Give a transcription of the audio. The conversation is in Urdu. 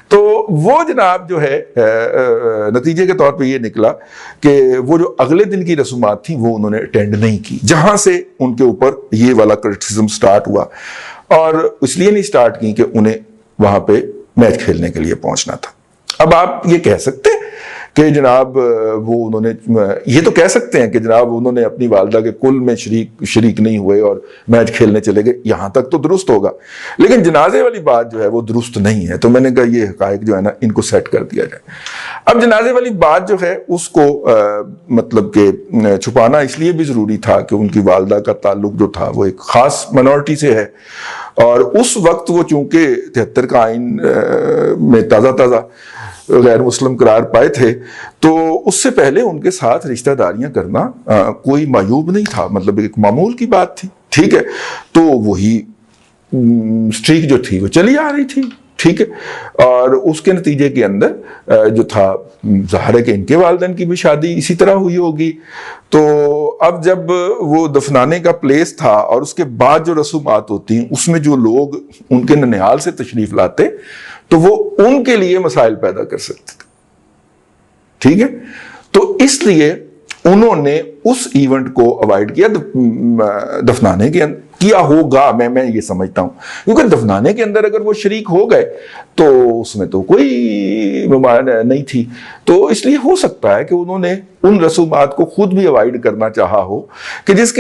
تو وہ جناب جو ہے نتیجے کے طور پہ یہ نکلا کہ وہ جو اگلے دن کی رسومات تھیں وہ انہوں نے اٹینڈ نہیں کی، جہاں سے ان کے اوپر یہ والا کرٹیسزم سٹارٹ ہوا، اور اس لیے نہیں سٹارٹ کی کہ انہیں وہاں پہ میچ کھیلنے کے لیے پہنچنا تھا۔ اب آپ یہ کہہ سکتے کہ جناب وہ انہوں نے یہ تو کہہ سکتے ہیں کہ جناب انہوں نے اپنی والدہ کے کل میں شریک نہیں ہوئے اور میچ کھیلنے چلے گئے، یہاں تک تو درست ہوگا، لیکن جنازے والی بات جو ہے وہ درست نہیں ہے۔ تو میں نے کہا یہ حقائق جو ہے نا ان کو سیٹ کر دیا جائے۔ اب جنازے والی بات جو ہے اس کو مطلب کہ چھپانا اس لیے بھی ضروری تھا کہ ان کی والدہ کا تعلق جو تھا وہ ایک خاص منورٹی سے ہے، اور اس وقت وہ چونکہ 73 کا آئین میں تازہ غیر مسلم قرار پائے تھے، تو اس سے پہلے ان کے ساتھ رشتہ داریاں کرنا کوئی معیوب نہیں تھا، مطلب ایک معمول کی بات تھی، ٹھیک ہے۔ تو وہی سٹریک جو تھی وہ چلی آ رہی تھی، ٹھیک ہے، اور اس کے نتیجے کے اندر جو تھا ظاہر ہے کہ ان کے والدین کی بھی شادی اسی طرح ہوئی ہوگی۔ تو اب جب وہ دفنانے کا پلیس تھا اور اس کے بعد جو رسومات ہوتی ہیں اس میں جو لوگ ان کے ننیال سے تشریف لاتے تو وہ ان کے لیے مسائل پیدا کر سکتے تھے، ٹھیک ہے۔ تو اس لیے انہوں نے اس ایونٹ کو اوائڈ کیا، دفنانے کے اندر کیا ہوگا، میں یہ سمجھتا ہوں، کیونکہ دفنانے کے اندر اگر وہ شریک ہو گئے تو اس میں تو کوئی نہیں تھی، تو اس لیے ہو سکتا ہے کہ انہوں نے ان رسومات کو خود بھی اوائڈ کرنا چاہا ہو کہ جس کے